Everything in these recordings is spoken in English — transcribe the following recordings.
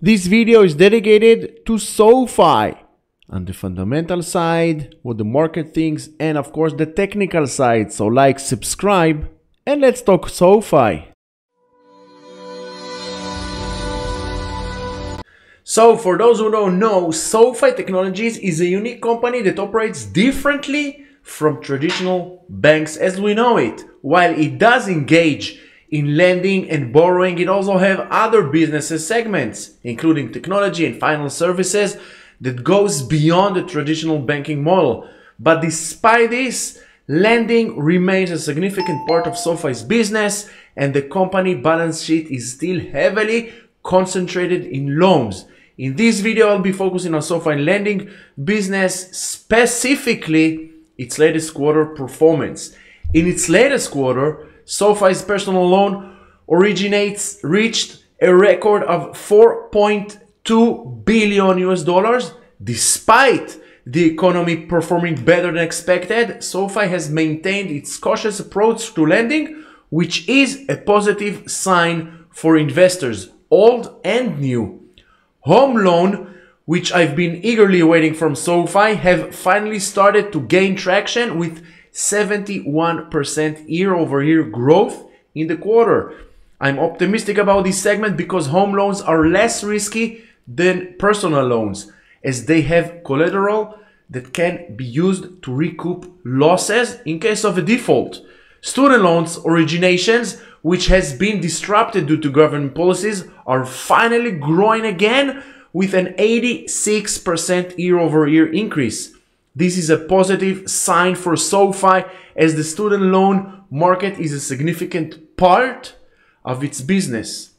This video is dedicated to SOFI on the fundamental side, what the market thinks, and of course the technical side. So like, subscribe, and let's talk SOFI. So for those who don't know, SOFI Technologies is a unique company that operates differently from traditional banks as we know it. While it does engage in lending and borrowing, it also have other business segments, including technology and financial services that goes beyond the traditional banking model. But despite this, lending remains a significant part of SOFI's business, and the company balance sheet is still heavily concentrated in loans. In this video, I'll be focusing on SOFI lending business, specifically its latest quarter performance. In its latest quarter, SOFI's personal loan originates reached a record of $4.2 billion. Despite the economy performing better than expected, SOFI has maintained its cautious approach to lending, which is a positive sign for investors, old and new. Home loan, which I've been eagerly awaiting from SOFI, have finally started to gain traction with 71% year-over-year growth in the quarter. I'm optimistic about this segment because home loans are less risky than personal loans, as they have collateral that can be used to recoup losses in case of a default. Student loans originations, which has been disrupted due to government policies, are finally growing again with an 86% year-over-year increase. This is a positive sign for SOFI, as the student loan market is a significant part of its business.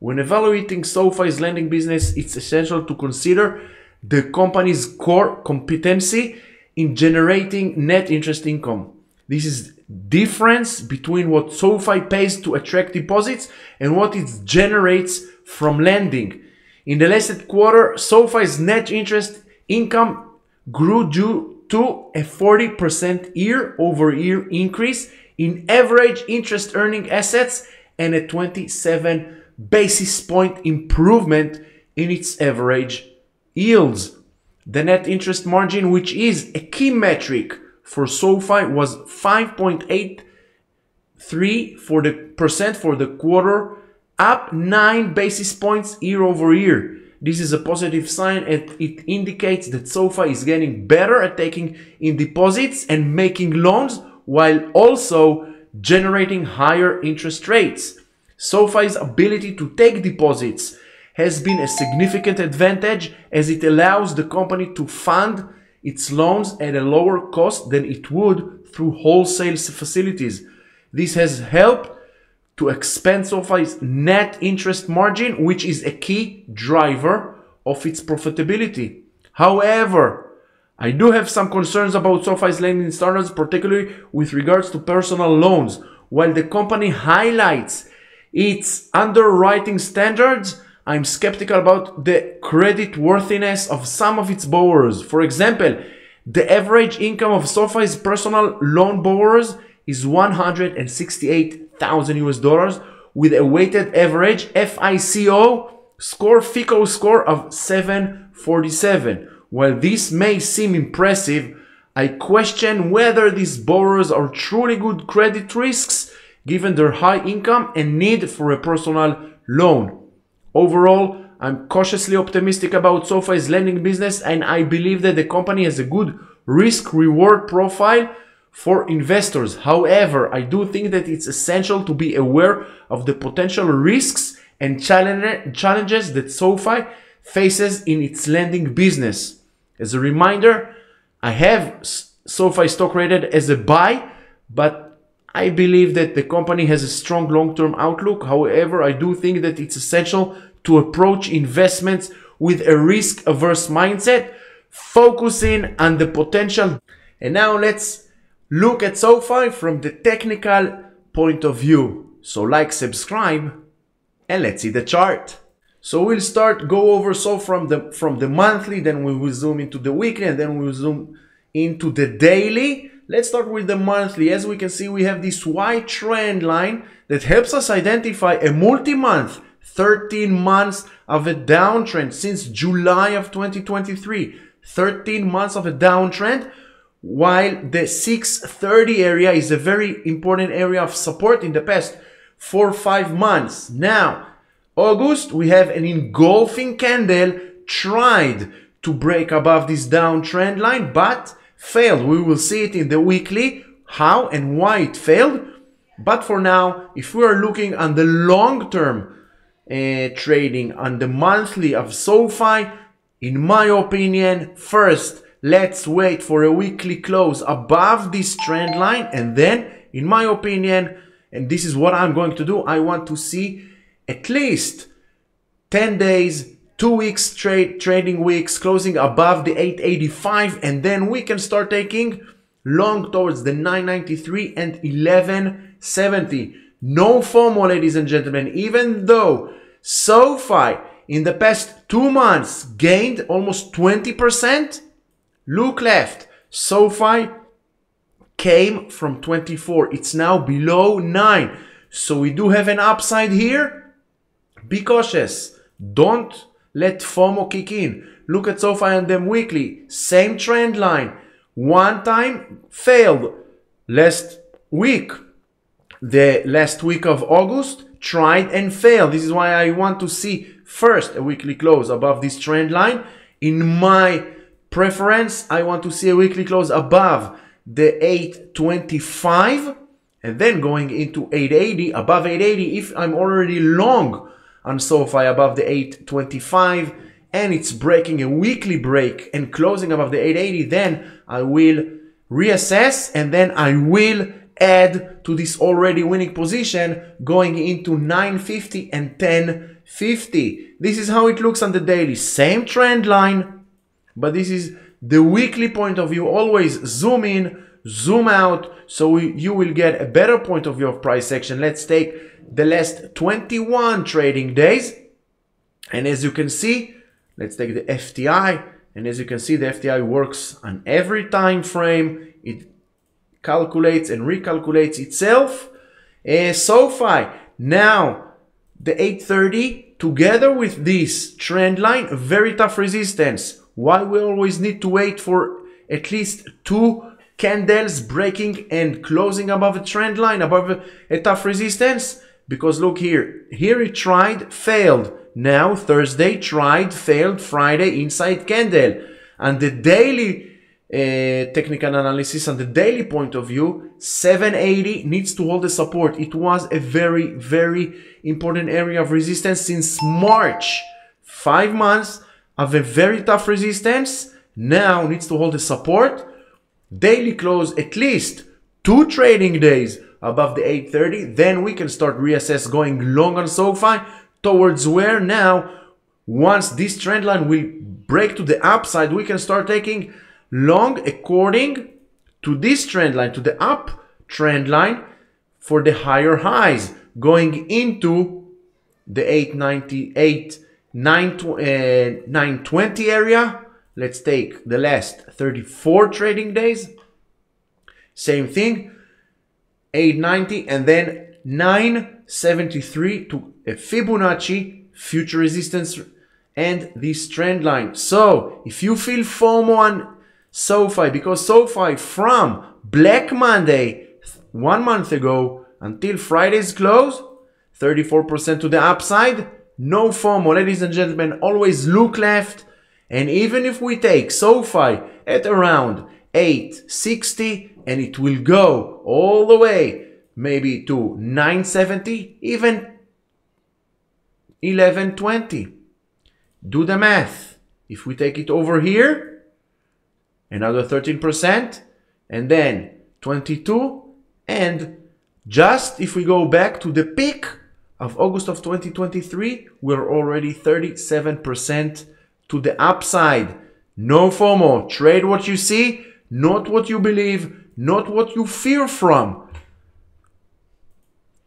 When evaluating SOFI's lending business, it's essential to consider the company's core competency in generating net interest income. This is difference between what SOFI pays to attract deposits and what it generates from lending. In the last quarter, SOFI's net interest income grew due to a 40% year-over-year increase in average interest earning assets and a 27 basis point improvement in its average yields. The net interest margin, which is a key metric for SOFI, was 5.83% for the quarter, up 9 basis points year-over-year. This is a positive sign, and it indicates that SOFI is getting better at taking in deposits and making loans while also generating higher interest rates. SOFI's ability to take deposits has been a significant advantage, as it allows the company to fund its loans at a lower cost than it would through wholesale facilities. This has helped to expand SOFI's net interest margin, which is a key driver of its profitability. However, I do have some concerns about SOFI's lending standards, particularly with regards to personal loans. While the company highlights its underwriting standards, I'm skeptical about the credit worthiness of some of its borrowers. For example, the average income of SOFI's personal loan borrowers is $168,000 with a weighted average FICO score of 747. While this may seem impressive, I question whether these borrowers are truly good credit risks given their high income and need for a personal loan. Overall, I'm cautiously optimistic about SOFI's lending business, and I believe that the company has a good risk-reward profile for investors. However, I do think that it's essential to be aware of the potential risks and challenges that SOFI faces in its lending business. As a reminder, I have SOFI stock rated as a buy, but I believe that the company has a strong long-term outlook. However, I do think that it's essential to approach investments with a risk-averse mindset, focusing on the potential. And now let's look at SOFI from the technical point of view. So like, subscribe, and let's see the chart. So we'll go over from the monthly, then we will zoom into the weekly, and then we'll zoom into the daily. Let's start with the monthly. As we can see, we have this white trend line that helps us identify a multi-month 13 months of a downtrend since July of 2023. 13 months of a downtrend, while the 630 area is a very important area of support in the past 4 or 5 months. Now, August, we have an engulfing candle, tried to break above this downtrend line, but failed. We will see it in the weekly, how and why it failed. But for now, if we are looking on the long-term trading, on the monthly of SOFI, in my opinion, first, let's wait for a weekly close above this trend line. And then, in my opinion, and this is what I'm going to do, I want to see at least 10 days, 2 weeks trading weeks closing above the 885, and then we can start taking long towards the 993 and 1170. No FOMO, ladies and gentlemen. Even though SOFI in the past 2 months gained almost 20%, look left, SOFI came from 24. It's now below 9. So we do have an upside here. Be cautious. Don't let FOMO kick in. Look at SOFI and them weekly. Same trend line. One time failed last week. The last week of August tried and failed. This is why I want to see first a weekly close above this trend line. In my preference, I want to see a weekly close above the 825 and then going into 880, above 880 if I'm already long on SOFI above the 825 and it's breaking a weekly break and closing above the 880, then I will reassess and then I will add to this already winning position going into 950 and 1050. This is how it looks on the daily. Same trend line, but this is the weekly point of view. Always zoom in, zoom out, so you will get a better point of view of price action. Let's take the last 21 trading days, and as you can see, let's take the FTI, and as you can see, the FTI works on every time frame. It calculates and recalculates itself. SOFI, now the 830 together with this trend line, very tough resistance. Why we always need to wait for at least 2 candles breaking and closing above a trend line, above a tough resistance? Because look here, it tried, failed. Now Thursday tried, failed, Friday inside candle. And the daily technical analysis, on the daily point of view, 780 needs to hold the support. It was a very, very important area of resistance since March. 5 months of a very tough resistance. Now needs to hold the support. Daily close at least 2 trading days above the 830, then we can start reassess going long on SOFI towards where now, once this trend line will break to the upside, we can start taking long according to this trend line, to the up trend line for the higher highs going into the 898, 920 area. Let's take the last 34 trading days. Same thing. 890 and then 973 to a Fibonacci future resistance and this trend line. So if you feel FOMO on SOFI, because SOFI from Black Monday 1 month ago until Friday's close, 34% to the upside, no FOMO, ladies and gentlemen. Always look left, and even if we take SOFI at around 860 and it will go all the way maybe to 970, even 1120. Do the math. If we take it over here, another 13%, and then 22, and just if we go back to the peak of August of 2023, we're already 37% to the upside. No FOMO. Trade what you see, not what you believe, not what you fear from.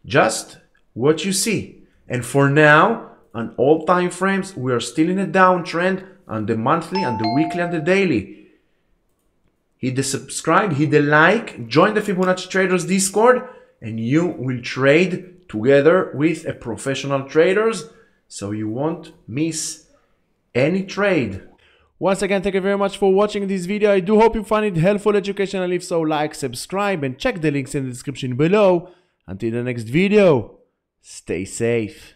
Just what you see. And for now, on all time frames, we are still in a downtrend on the monthly, on the weekly, and the daily. Hit the subscribe, hit the like, join the Fibonacci Traders Discord, and you will trade together with a professional traders so you won't miss any trade. Once again, thank you very much for watching this video. I do hope you find it helpful, educational. If so, like, subscribe, and check the links in the description below. Until the next video, stay safe.